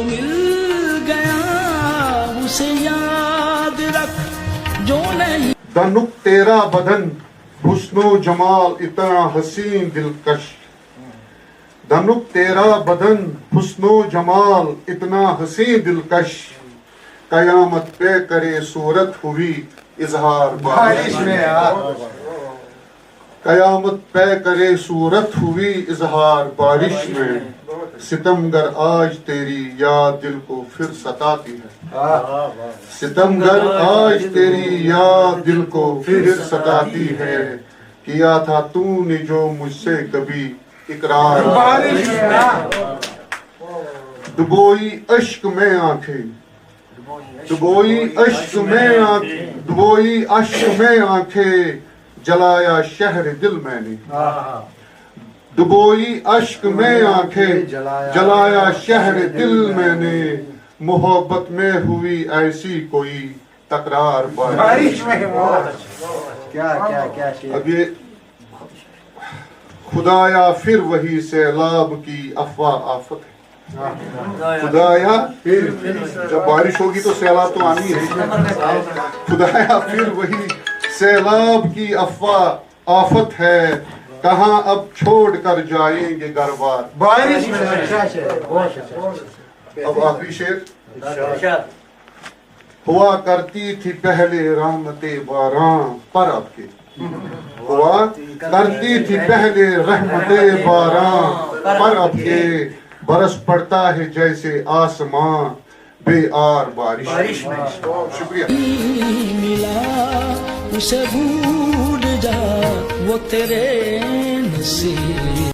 جو مل گیا اسے یاد رکھ جو نہیں. دنک تیرا بدن حسن و جمال اتنا حسین دلکش. دنک تیرا بدن حسن و جمال اتنا حسین دلکش. قیامت پہ کرے صورت ہوئی اظہار بارش میں. قیامت پہ کرے صورت ہوئی اظہار بارش میں. ستمگر آج تیری یاد دل کو پھر ستاتی ہے. ستمگر آج تیری یاد دل کو پھر ستاتی ہے. کیا تھا تو نے جو مجھ سے کبھی اقرار. ڈبوئی اشک میں آنکھیں ڈبوئی اشک میں آنکھیں ڈبوئی اشک میں آنکھیں جلایا شہر دل میں نے. ڈبوئی اشک میں آنکھیں جلایا شہر دل میں نے. محبت میں ہوئی ایسی کوئی تکرار بارش میں. اب یہ خدایا پھر وہی سیلاب کی افواہ آفت ہے. خدایا جب بارش ہوگی تو سیلاب تو آنی ہے. خدایا پھر وہی سیلاب کی افواہ آفت ہے. کہاں اب چھوڑ کر جائیں گے گھر بار بارش میں. اب آخری شعر. ہوا کرتی تھی پہلے رحمت باراں پر اب کے. ہوا کرتی تھی پہلے رحمت باراں پر اب کے. برس پڑتا ہے جیسے آسمان بے آر بارش میں. شکریہ. ملا اسے بھول جا وہ تیرے نصیب.